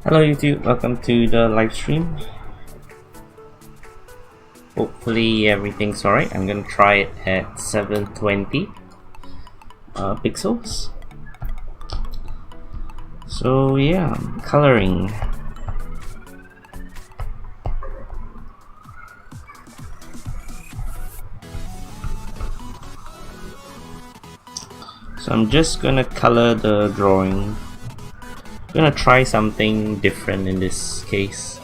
Hello YouTube, welcome to the live stream. Hopefully everything's alright. I'm gonna try it at 720 pixels. So yeah, coloring. So I'm just gonna color the drawing. I'm gonna try something different in this case.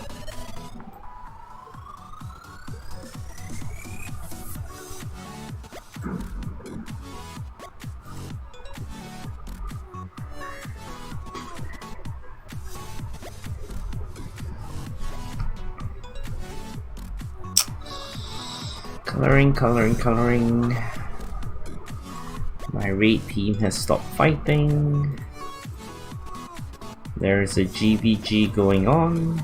Coloring. My raid team has stopped fighting. There's a GVG going on.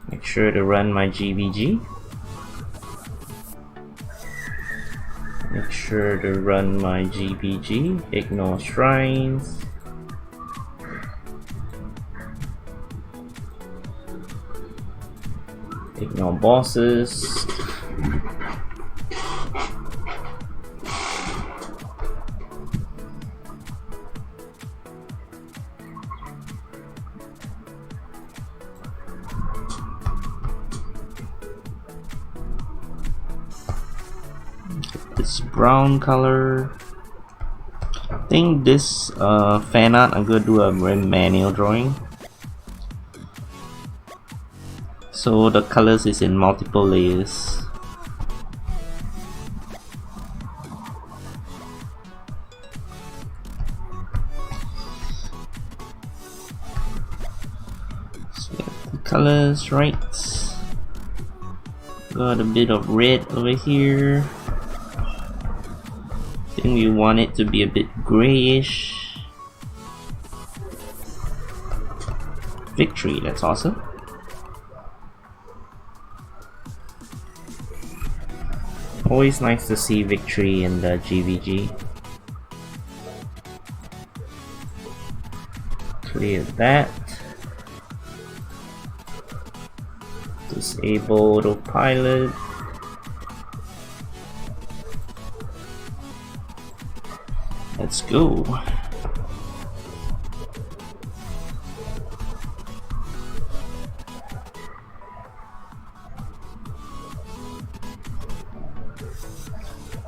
Make sure to run my GVG. Make sure to run my GVG. Ignore shrines. Ignore bosses. This brown color. I think this fan art, I'm gonna do a very manual drawing. So the colors is in multiple layers. So the colors right. Got a bit of red over here. I think we want it to be a bit grayish. Victory, that's awesome. Always nice to see victory in the GVG. Clear that. Disable autopilot. Let's go.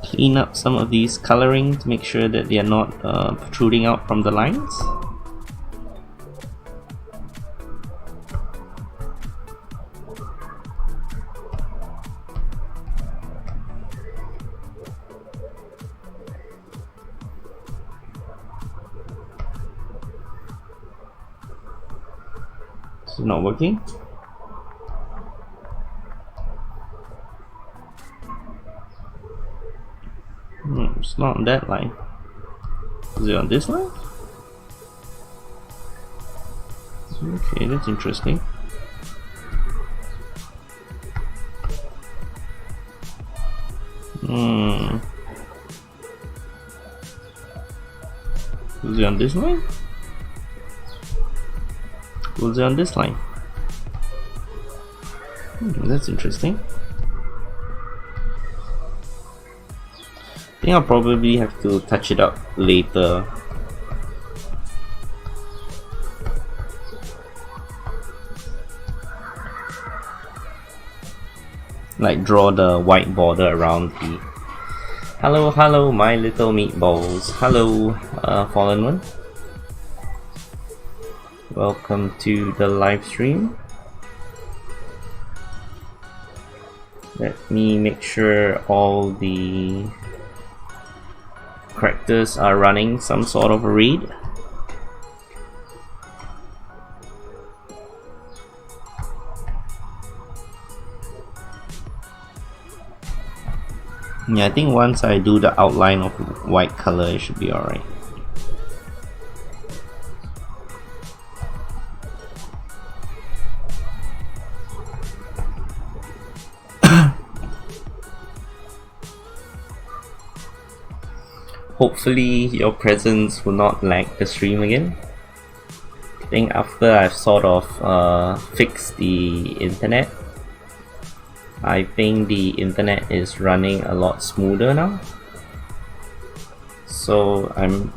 Clean up some of these coloring to make sure that they are not protruding out from the lines. It's not working. It's not on that line. Is it on this line? Okay, that's interesting. Is it on this line? Was it on this line? That's interesting. I think I'll probably have to touch it up later. Like draw the white border around the... Hello, my little meatballs. Hello, Fallen One. Welcome to the live stream. Let me make sure all the characters are running some sort of a read. Yeah, I think once I do the outline of white color, it should be alright. hopefully your presence will not lag the stream again. I think after I've sort of fixed the internet, I think the internet is running a lot smoother now. So I'm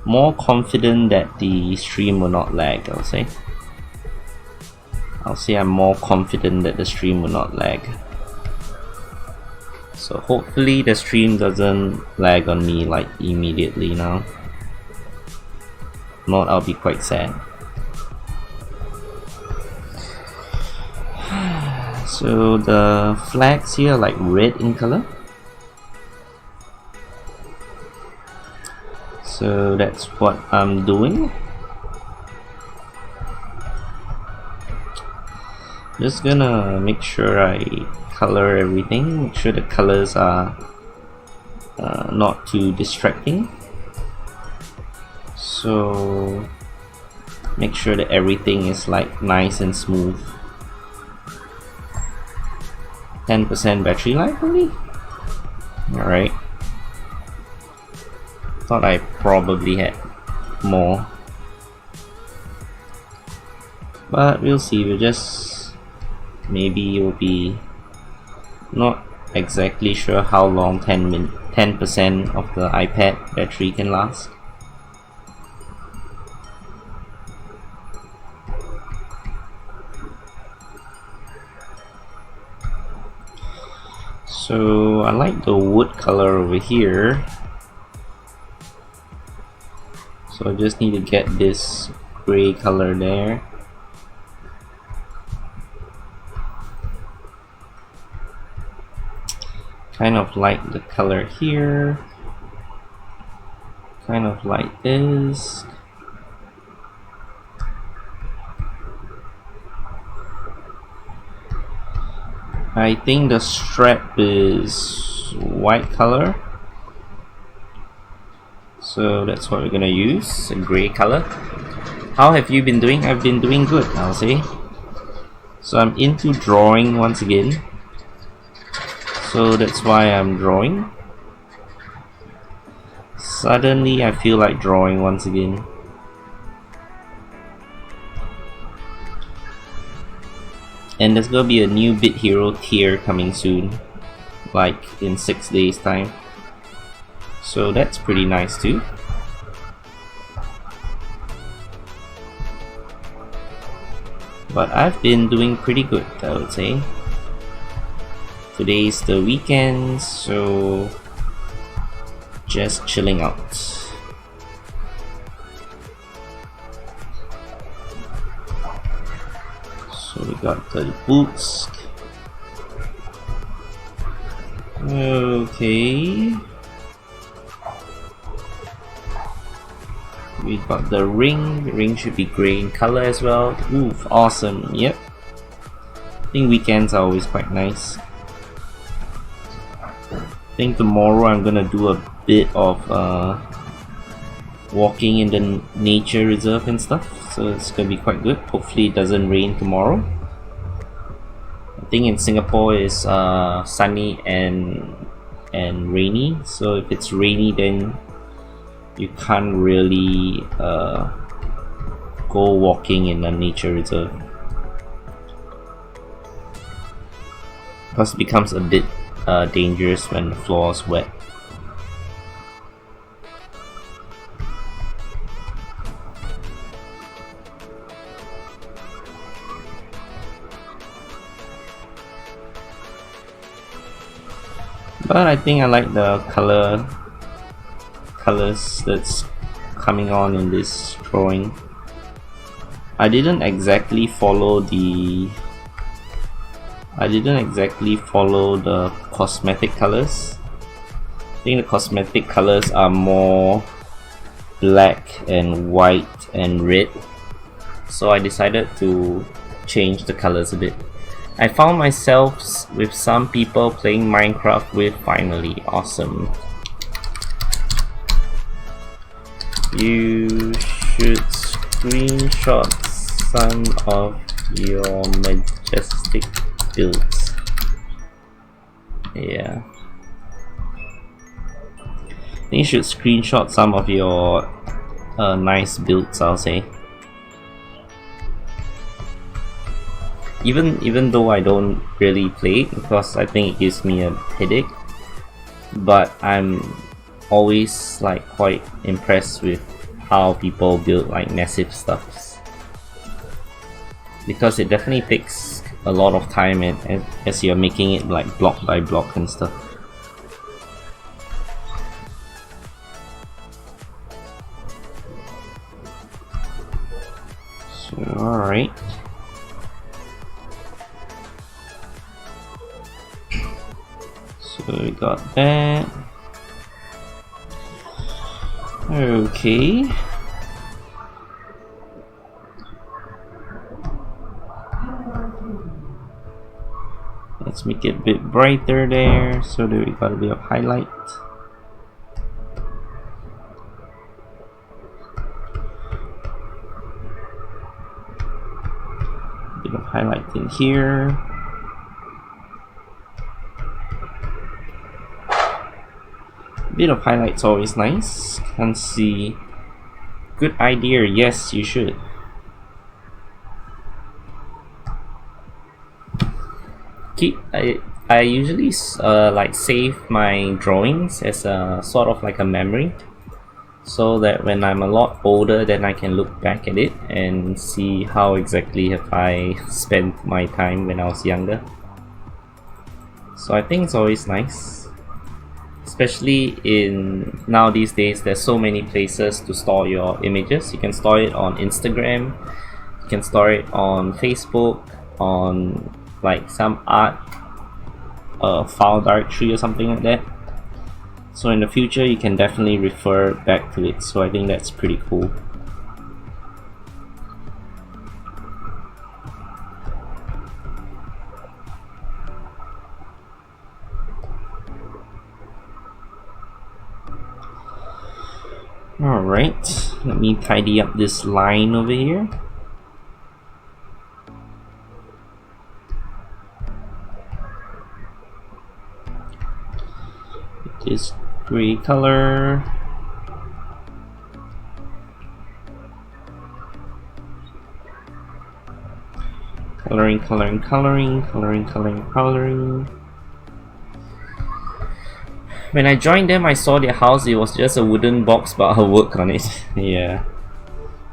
more confident that the stream will not lag, I'll say I'm more confident that the stream will not lag. So hopefully the stream doesn't lag on me like immediately now. If not, I'll be quite sad. So the flags here are like red in color. So that's what I'm doing. Just gonna make sure I color everything, make sure the colors are not too distracting. So make sure that everything is like nice and smooth. 10% battery life only? Alright. Thought I probably had more. But we'll see, we'll just... maybe you'll be not exactly sure how long 10% of the iPad battery can last. So I like the wood color over here. So I just need to get this gray color there. Kind of like the color here. Kind of like this. I think the strap is white color. So that's what we're gonna use, a gray color. How have you been doing? I've been doing good, I'll say. So I'm into drawing once again. So that's why I'm drawing. Suddenly I feel like drawing once again. And there's gonna be a new Bit Hero tier coming soon, like in 6 days time. So that's pretty nice too. But I've been doing pretty good, I would say. Today's the weekend, so just chilling out. So we got the boots. Okay. We got the ring. The ring should be grey in color as well. Oof, awesome. Yep. I think weekends are always quite nice. I think tomorrow I'm gonna do a bit of walking in the nature reserve and stuff, so it's gonna be quite good. Hopefully it doesn't rain tomorrow. I think in Singapore is sunny and rainy, so if it's rainy then you can't really go walking in a nature reserve because it becomes a bit dangerous when the floor is wet. But I think I like the colors that's coming on in this drawing. I didn't exactly follow the cosmetic colors. I think the cosmetic colors are more black and white and red, so I decided to change the colors a bit. I found myself with some people playing Minecraft with finally. Awesome. You should screenshot some of your majestic builds. Yeah. I think you should screenshot some of your nice builds, I'll say. Even though I don't really play it because I think it gives me a headache, but I'm always like quite impressed with how people build like massive stuffs, because it definitely takes a lot of time and as you're making it like block by block and stuff. So alright. So we got that. Okay. Let's make it a bit brighter there so that we got a bit of highlight. A bit of highlight in here. Bit of highlight's always nice. Can't see. Good idea. Yes, you should. I usually like save my drawings as a sort of like a memory, so that when I'm a lot older, then I can look back at it and see how exactly have I spent my time when I was younger. So I think it's always nice. Especially in now these days, there's so many places to store your images. You can store it on Instagram, you can store it on Facebook, on like some art file directory or something like that. So in the future you can definitely refer back to it, so I think that's pretty cool. Alright, let me tidy up this line over here. This gray color. Coloring. When I joined them, I saw their house. It was just a wooden box, but I'll work on it. Yeah,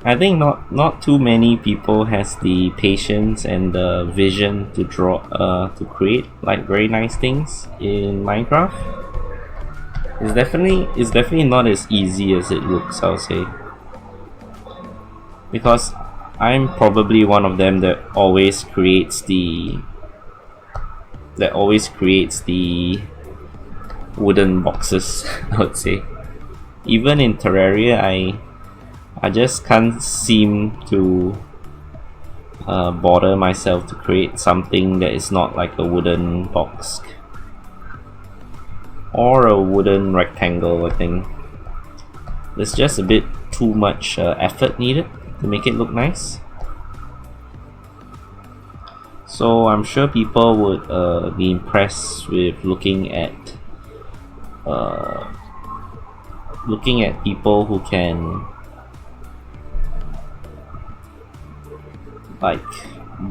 I think not too many people has the patience and the vision to draw, to create like very nice things in Minecraft. It's definitely not as easy as it looks, I'll say, because I'm probably one of them that always creates the wooden boxes. I would say even in Terraria I just can't seem to bother myself to create something that is not like a wooden box or a wooden rectangle. I think there's just a bit too much effort needed to make it look nice. So I'm sure people would be impressed with looking at people who can like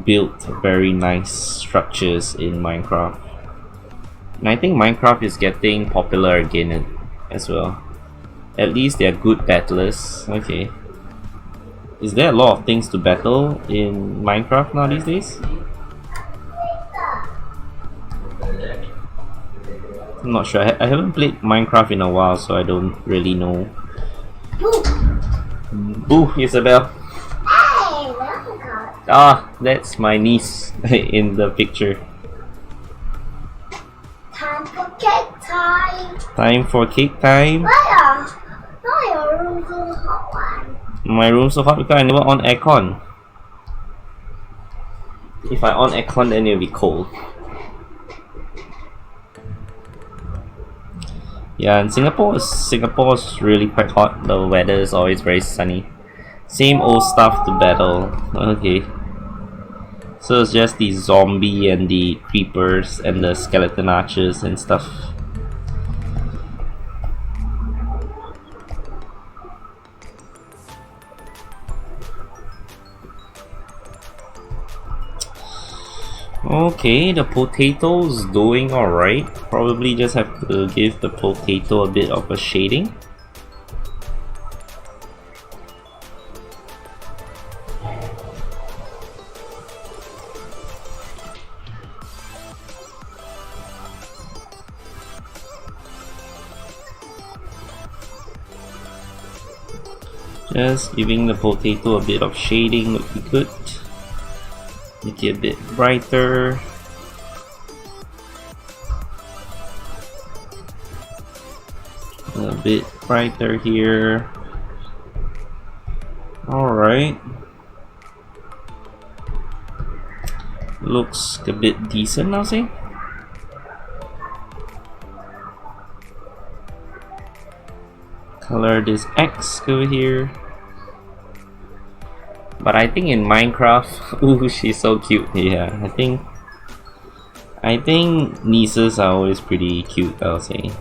build very nice structures in Minecraft. And I think Minecraft is getting popular again as well. At least they are good battlers. Okay. Is there a lot of things to battle in Minecraft now these days? I'm not sure. I haven't played Minecraft in a while, so I don't really know. Boo, Isabel. Ah, that's my niece in the picture. Time for cake time. Time for cake time. Why your room so hot? My room so hot because I never on aircon. If I on aircon, then it'll be cold. Yeah, and Singapore is really quite hot. The weather is always very sunny. Same old stuff to battle. Okay. So it's just the zombie and the creepers and the skeleton archers and stuff. Okay, the potato's doing alright. Probably just have to give the potato a bit of a shading. Just giving the potato a bit of shading would be good. Make it a bit brighter. A bit brighter here. Alright. Looks a bit decent, I'll say. Color this X over here. But I think in Minecraft, ooh, she's so cute. Yeah, I think nieces are always pretty cute, I'll say.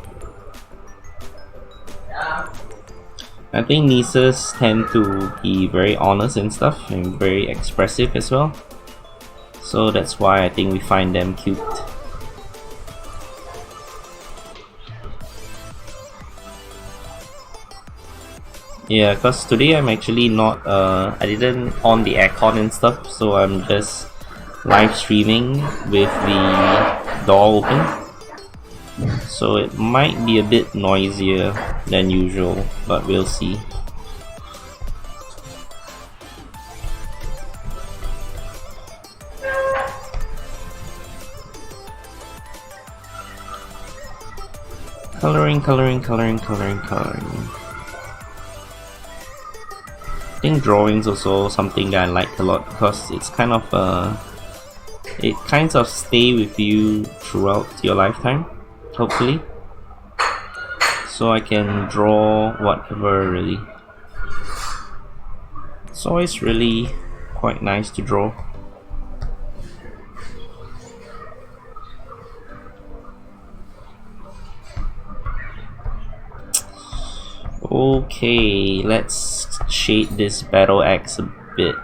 I think nieces tend to be very honest and stuff, and very expressive as well. So that's why I think we find them cute. Yeah, because today I'm actually not, I didn't on the aircon and stuff, so I'm just live streaming with the door open. So it might be a bit noisier than usual, but we'll see. Coloring. I think drawing's also something that I like a lot because it's kind of it kind of stay with you throughout your lifetime, hopefully. So I can draw whatever really. It's always really quite nice to draw. Okay, let's shade this battle axe a bit.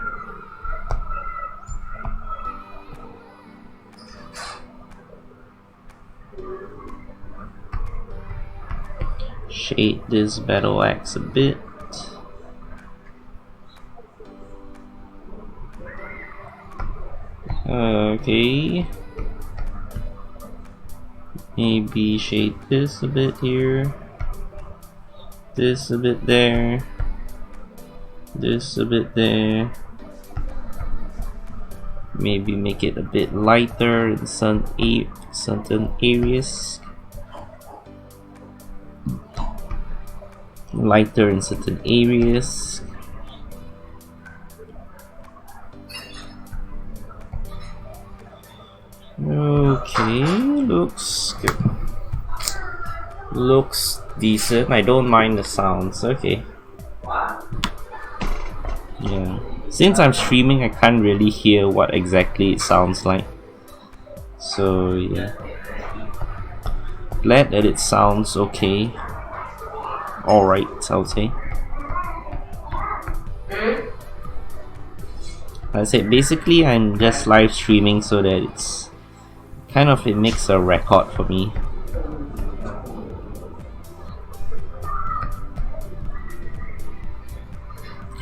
Shade this battle axe a bit. Okay. Maybe shade this a bit here. This a bit there. This a bit there. Maybe make it a bit lighter in certain areas. Lighter in certain areas. Okay, looks good. Looks decent. I don't mind the sounds. Okay. Yeah. Since I'm streaming, I can't really hear what exactly it sounds like. So yeah. Glad that it sounds okay. Alright, I'll say. I said basically I'm just live streaming so that it's kind of, it makes a record for me.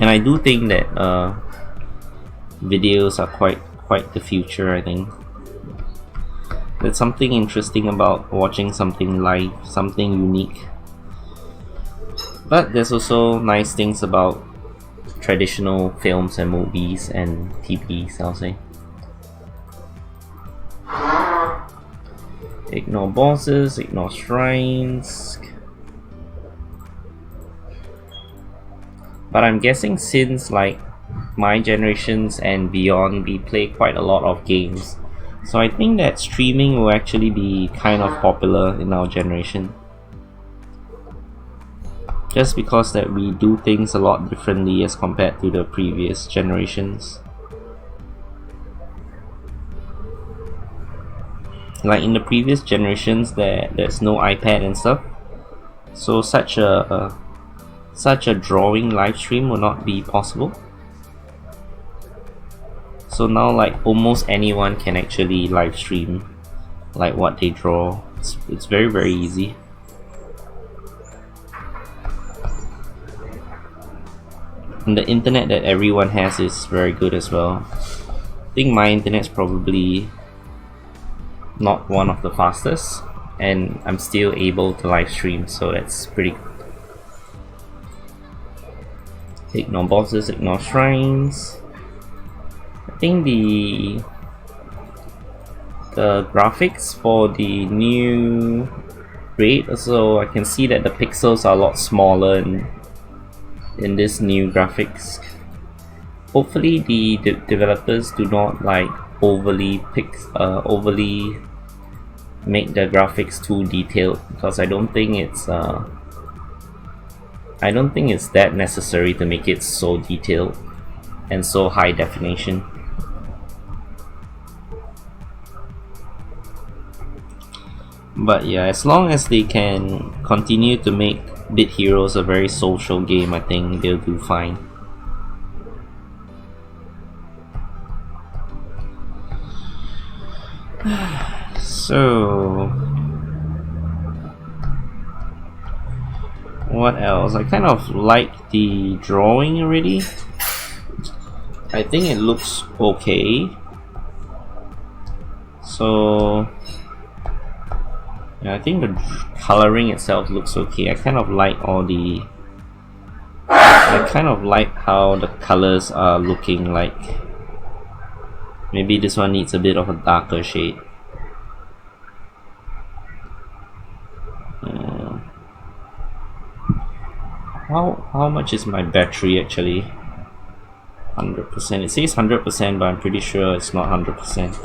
And I do think that videos are quite the future, I think. There's something interesting about watching something live, something unique. But there's also nice things about traditional films and movies and TVs, I'll say. Ignore bosses, ignore shrines. But I'm guessing since like my generations and beyond, we play quite a lot of games. So I think that streaming will actually be kind of popular in our generation. Just because that we do things a lot differently as compared to the previous generations. like in the previous generations, there's no iPad and stuff, so such a drawing live stream will not be possible. So now like almost anyone can actually live stream like what they draw. It's very easy. And the internet that everyone has is very good as well. I think my internet's probably not one of the fastest, and I'm still able to live stream, so that's pretty good. Ignore bosses, ignore shrines. I think the graphics for the new raid, so I can see that the pixels are a lot smaller in this new graphics. Hopefully the developers do not like overly make the graphics too detailed, because I don't think it's that necessary to make it so detailed and so high definition. But yeah, as long as they can continue to make Bit Heroes a very social game, I think they'll do fine. So what else? I kind of like the drawing already. I think it looks okay. So yeah, I think the coloring itself looks okay. I kind of like how the colors are looking like. Maybe this one needs a bit of a darker shade. How much is my battery actually? 100%. It says 100%, but I'm pretty sure it's not 100%.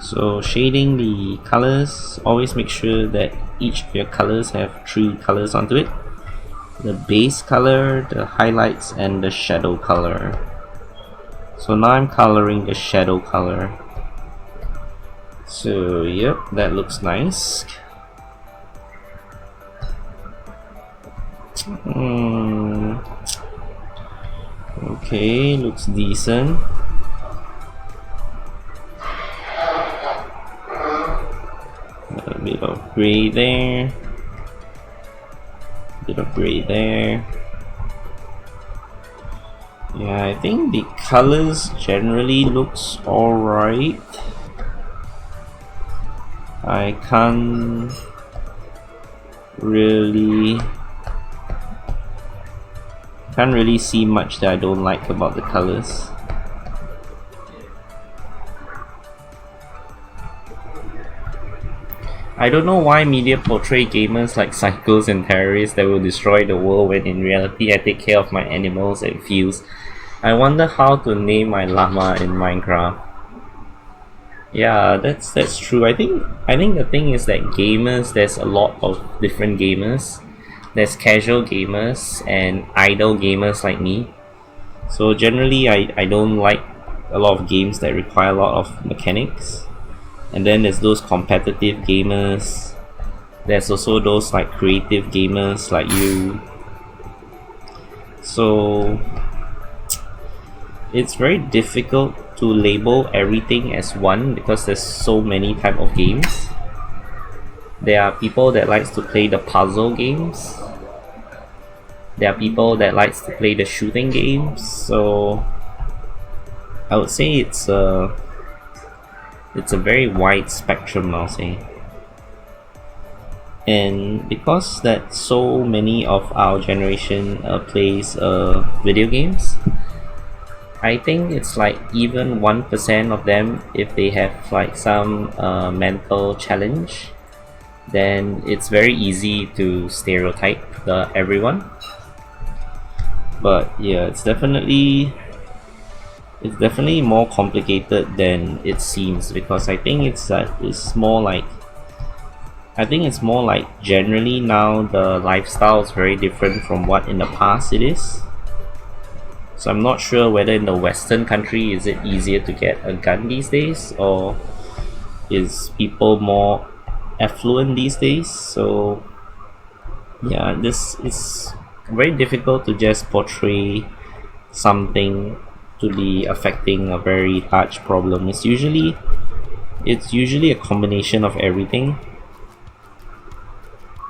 So shading the colors, always make sure that each of your colors have 3 colors onto it. The base color, the highlights, and the shadow color. So now I'm coloring the shadow color. So yep, that looks nice. Okay, looks decent. A bit of gray there. Bit of gray there. Yeah, I think the colors generally looks alright. I can't really see much that I don't like about the colors. I don't know why media portray gamers like psychos and terrorists that will destroy the world, when in reality I take care of my animals and fields. I wonder how to name my llama in Minecraft. Yeah, that's true. I think the thing is that gamers, there's a lot of different gamers. There's casual gamers and idle gamers like me. So generally I don't like a lot of games that require a lot of mechanics. And then there's those competitive gamers. There's also those like creative gamers like you. So it's very difficult to label everything as one, because there's so many type of games. There are people that likes to play the puzzle games. There are people that likes to play the shooting games. So I would say it's a very wide spectrum, I'll say. And because that so many of our generation plays video games, I think it's like even 1% of them, if they have like some mental challenge, then it's very easy to stereotype everyone. But yeah, it's definitely more complicated than it seems, because I think it's more like, I think it's more like generally now the lifestyle is very different from what in the past it is. So I'm not sure whether in the Western country is it easier to get a gun these days, or is people more affluent these days. So yeah, this is very difficult to just portray something to be affecting a very large problem. It's usually a combination of everything,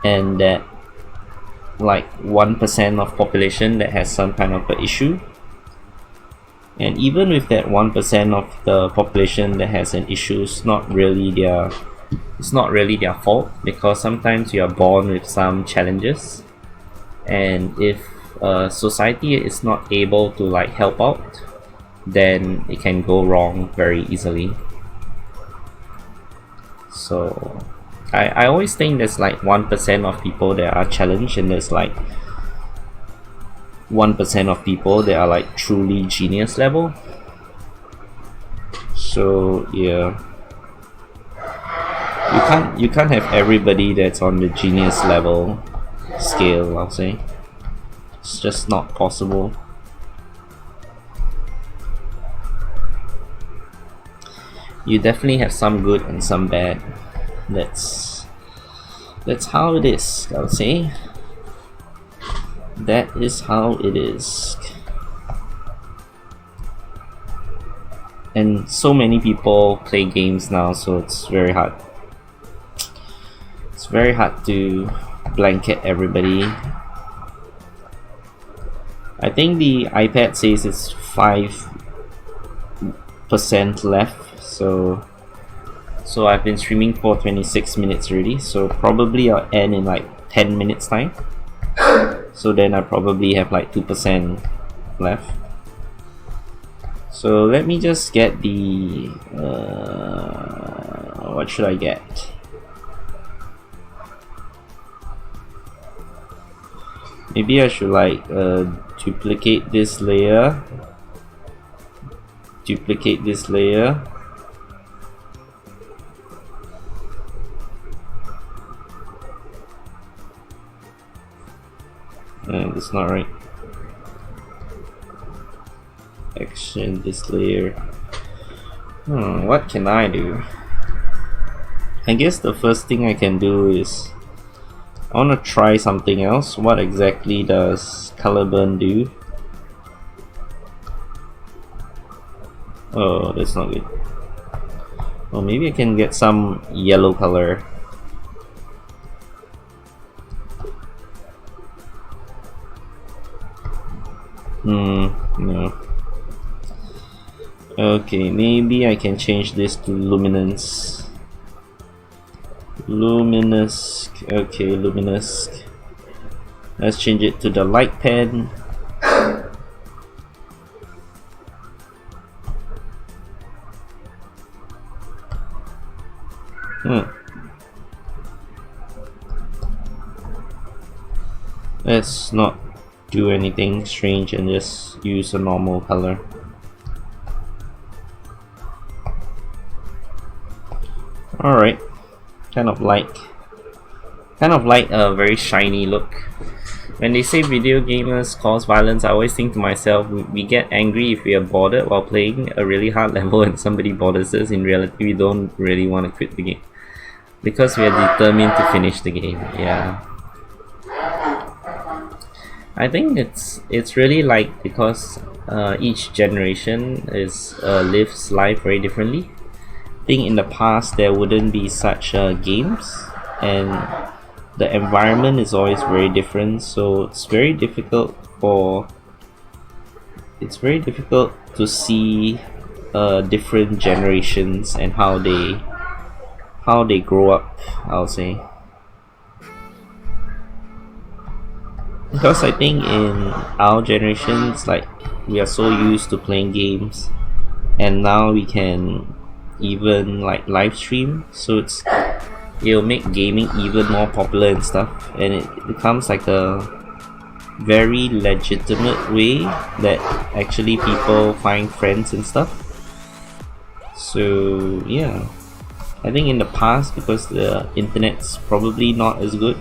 and that like 1% of population that has some kind of an issue. And even with that 1% of the population that has an issue, it's not really their fault, because sometimes you are born with some challenges, and if society is not able to like help out, then it can go wrong very easily. So I always think there's like 1% of people that are challenged, and there's like 1% of people that are like truly genius level. So yeah, you can't have everybody that's on the genius level scale, I'll say. It's just not possible. You definitely have some good and some bad. That's how it is, I'll say. That is how it is. And so many people play games now, so it's very hard. It's very hard to blanket everybody. I think the iPad says it's 5% left, so I've been streaming for 26 minutes already, so probably I'll end in like 10 minutes time. So then I probably have like 2% left. So let me just get the what should I get? Maybe I should like duplicate this layer. That's not right. Action this layer. What can I do? I guess the first thing I can do is I want to try something else. What exactly does color burn do? Oh, that's not good. Oh, maybe I can get some yellow color. No. Okay, maybe I can change this to luminance. Okay, luminous. Let's change it to the light pen. Let's not do anything strange and just use a normal color. Alright, kind of like a very shiny look. When they say video gamers cause violence, I always think to myself, we get angry if we are bothered while playing a really hard level and somebody bothers us. In reality, we don't really want to quit the game because we are determined to finish the game. Yeah, I think it's really like because each generation lives life very differently. I think in the past there wouldn't be such games, and the environment is always very different, so it's very difficult to see different generations and how they grow up, I'll say. Because I think in our generations, like, we are so used to playing games, and now we can even like live stream, so it'll make gaming even more popular and stuff, and it becomes like a very legitimate way that actually people find friends and stuff. So yeah, I think in the past, because the internet's probably not as good,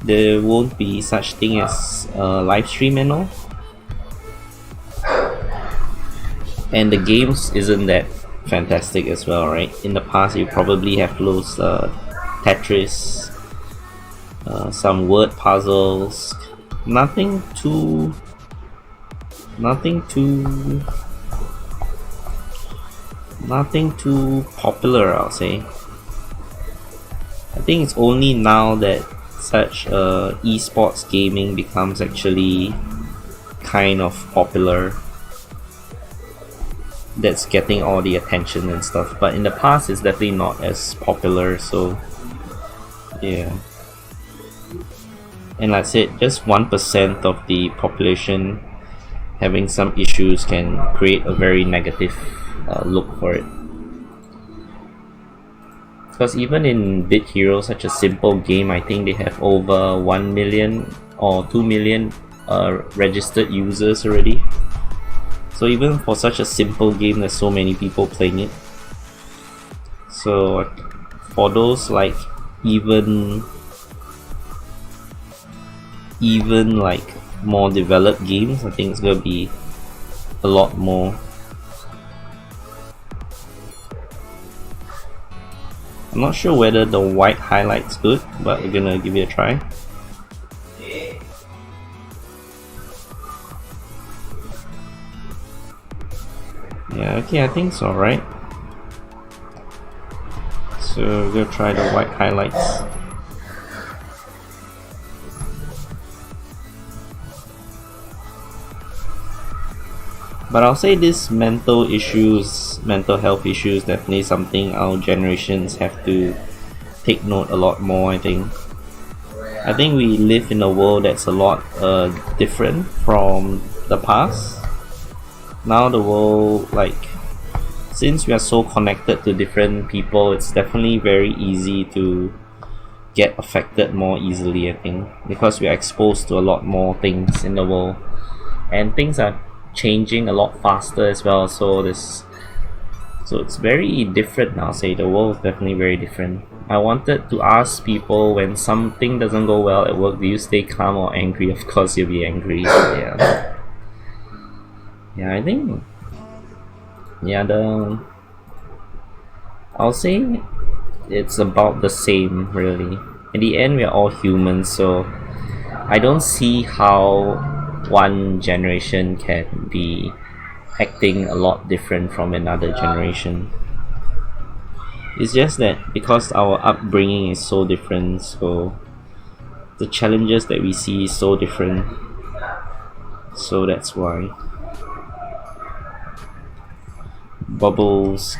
there won't be such thing as live stream and all. And the games isn't that fantastic as well, right? In the past you probably have those Tetris, some word puzzles, nothing too popular, I'll say. I think it's only now that such esports gaming becomes actually kind of popular, that's getting all the attention and stuff, but in the past it's definitely not as popular. So yeah, and like I said, just 1% of the population having some issues can create a very negative look for it. Because even in Bit Hero, such a simple game, I think they have over 1 million or 2 million registered users already. So even for such a simple game, there's so many people playing it. So for those like even like more developed games, I think it's gonna be a lot more. I'm not sure whether the white highlight's good, but we're gonna give it a try. Yeah, okay, I think it's alright. So we're gonna try the white highlights. But I'll say this mental health issues, definitely something our generations have to take note a lot more, I think. I think we live in a world that's a lot different from the past. Now the world, like, since we are so connected to different people, it's definitely very easy to get affected more easily, I think, because we are exposed to a lot more things in the world, and things are changing a lot faster as well. So it's very different now. Say the world is definitely very different. I wanted to ask people, when something doesn't go well at work, do you stay calm or angry? Of course you'll be angry. Yeah, I think, yeah, I'll say it's about the same, really. In the end, we are all humans, so I don't see how one generation can be acting a lot different from another generation. It's just that because our upbringing is so different, so the challenges that we see is so different, so that's why. Bubbles.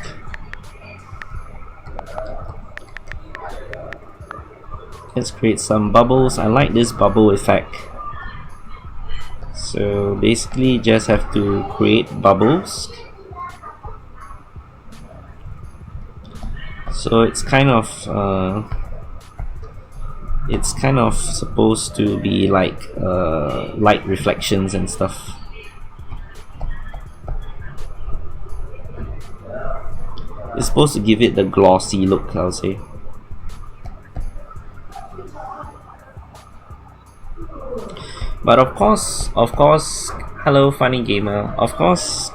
Let's create some bubbles. I like this bubble effect. So basically just have to create bubbles. So it's kind of supposed to be like light reflections and stuff. It's supposed to give it the glossy look, I'll say. But of course, hello funny gamer, of course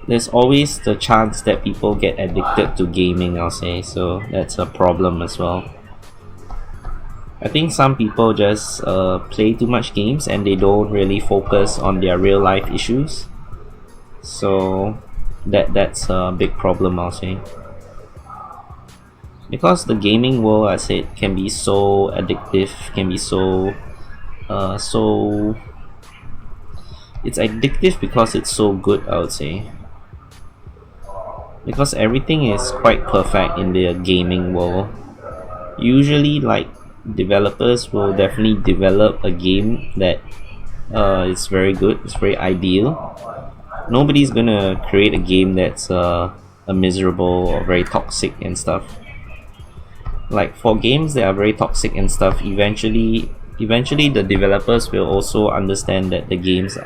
there's always the chance that people get addicted to gaming, I'll say, so that's a problem as well. I think some people just play too much games and they don't really focus on their real life issues, so that's a big problem, I'll say, because the gaming world, I said, can be so addictive, can be so it's addictive because it's so good, I would say, because everything is quite perfect in the gaming world. Usually, like, developers will definitely develop a game that is very good, it's very ideal. Nobody's gonna create a game that's a miserable or very toxic and stuff. Like, for games that are very toxic and stuff, eventually the developers will also understand that the games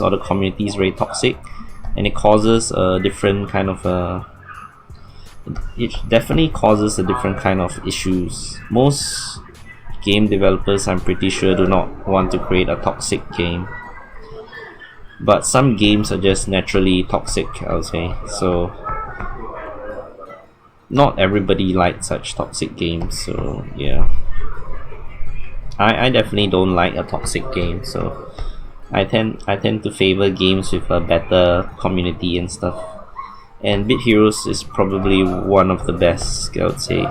or the community is very toxic, and it causes a different kind of it definitely causes a different kind of issues. Most game developers, I'm pretty sure, do not want to create a toxic game, but some games are just naturally toxic, I would say. So not everybody likes such toxic games, so yeah. I definitely don't like a toxic game, so I tend to favor games with a better community and stuff. And Bit Heroes is probably one of the best, I would say.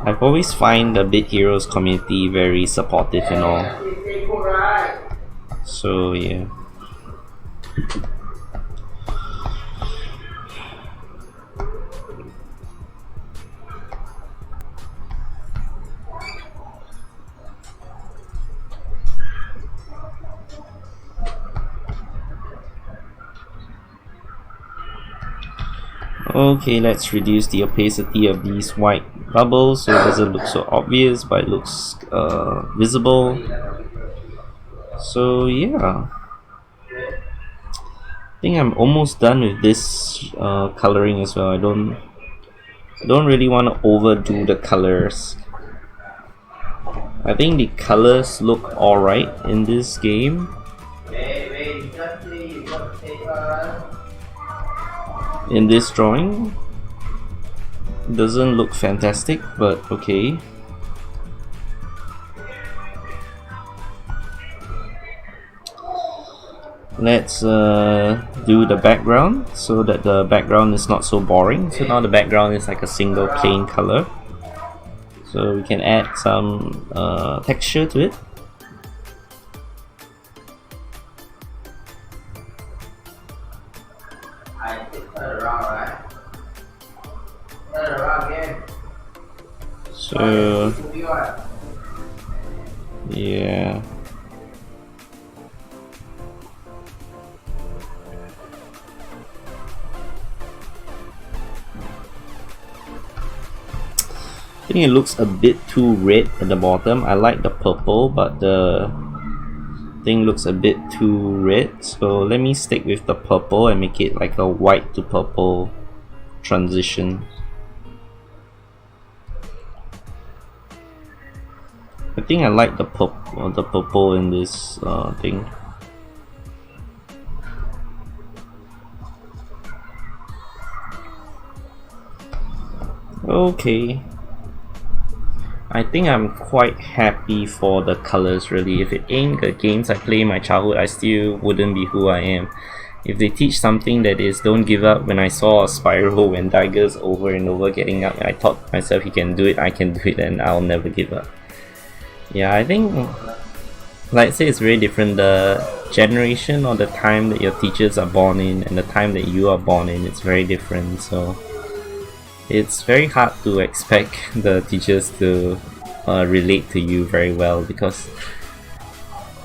I've always find the Bit Heroes community very supportive and all. So yeah. Okay, let's reduce the opacity of these white bubbles so it doesn't look so obvious, but it looks visible. So yeah, I think I'm almost done with this coloring as well. I don't really want to overdo the colors. I think the colors look alright in this game. In this drawing, doesn't look fantastic, but okay. Let's do the background so that the background is not so boring. So now the background is like a single plain color, so we can add some texture to it. So yeah, I think it looks a bit too red at the bottom. I like the purple, but the thing looks a bit too red, so let me stick with the purple and make it like a white to purple transition. I think I like the purple in this thing. Okay, I think I'm quite happy for the colors really. If it ain't the games I play in my childhood, I still wouldn't be who I am. If they teach something that is don't give up, when I saw a Spyro and Daggers over and over getting up, I thought to myself, he can do it, I can do it, and I'll never give up. Yeah, I think, like I say, it's very different. The generation or the time that your teachers are born in and the time that you are born in, it's very different. So it's very hard to expect the teachers to relate to you very well, because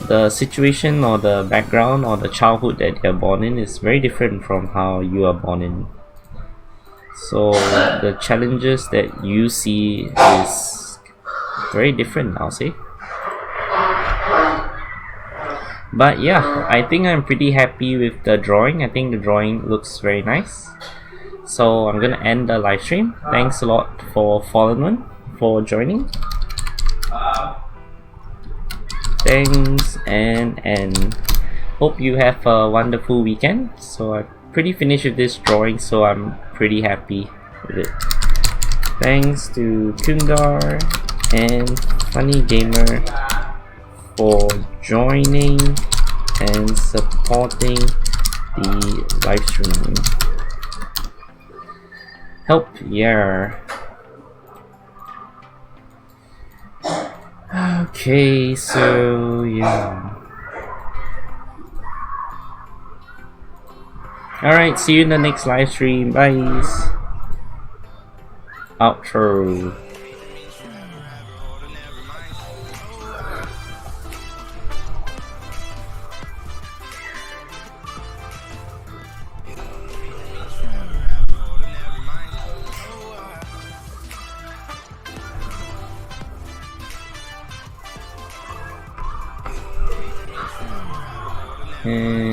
the situation or the background or the childhood that they're born in is very different from how you are born in. So the challenges that you see is very different, I'll say. But yeah, I think I'm pretty happy with the drawing. I think the drawing looks very nice. So I'm gonna end the live stream. Thanks a lot for Fallen One for joining. Thanks, and hope you have a wonderful weekend. So I'm pretty finished with this drawing, so I'm pretty happy with it. Thanks to Kungar and Funny Gamer for joining and supporting the live stream. Help, yeah. Okay, so yeah. Alright, see you in the next live stream. Bye. Outro. And